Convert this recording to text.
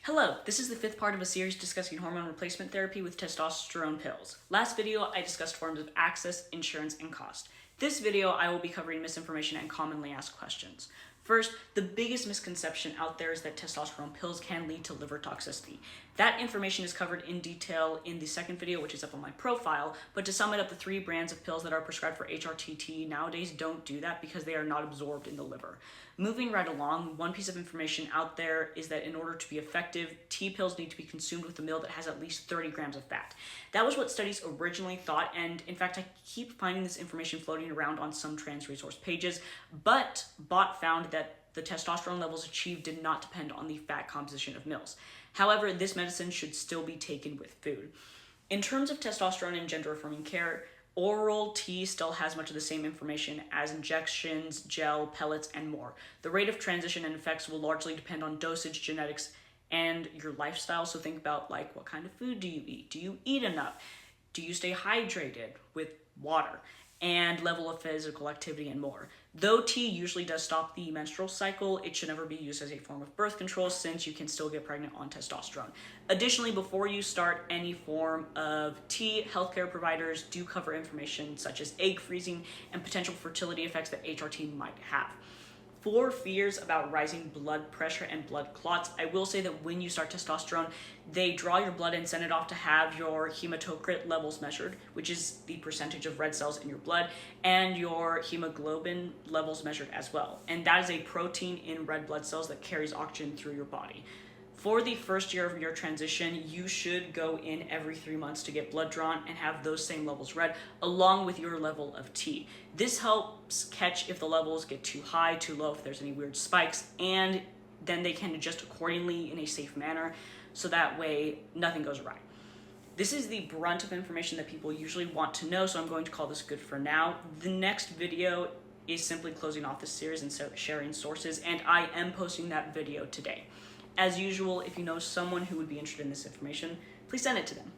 Hello, this is the fifth part of a series discussing hormone replacement therapy with testosterone pills. Last video, I discussed forms of access, insurance, and cost. This video, I will be covering misinformation and commonly asked questions. First, the biggest misconception out there is that testosterone pills can lead to liver toxicity. That information is covered in detail in the second video, which is up on my profile, but to sum it up, the three brands of pills that are prescribed for HRTT nowadays don't do that because they are not absorbed in the liver. Moving right along, one piece of information out there is that in order to be effective, T pills need to be consumed with a meal that has at least 30 grams of fat. That was what studies originally thought, and in fact, I keep finding this information floating around on some trans resource pages, but BOT found that the testosterone levels achieved did not depend on the fat composition of meals. However, this medicine should still be taken with food. In terms of testosterone and gender-affirming care, oral T still has much of the same information as injections, gel, pellets, and more. The rate of transition and effects will largely depend on dosage, genetics, and your lifestyle. So think about like, what kind of food do you eat? Do you eat enough? Do you stay hydrated with water? And level of physical activity and more. Though T usually does stop the menstrual cycle, it should never be used as a form of birth control since you can still get pregnant on testosterone. Additionally, before you start any form of T, healthcare providers do cover information such as egg freezing and potential fertility effects that HRT might have. For fears about rising blood pressure and blood clots, I will say that when you start testosterone, they draw your blood and send it off to have your hematocrit levels measured, which is the percentage of red cells in your blood, and your hemoglobin levels measured as well. And that is a protein in red blood cells that carries oxygen through your body. For the first year of your transition, you should go in every 3 months to get blood drawn and have those same levels read, along with your level of T. This helps catch if the levels get too high, too low, if there's any weird spikes, and then they can adjust accordingly in a safe manner, so that way nothing goes awry. This is the brunt of information that people usually want to know, so I'm going to call this good for now. The next video is simply closing off this series and so sharing sources, and I am posting that video today. As usual, if you know someone who would be interested in this information, please send it to them.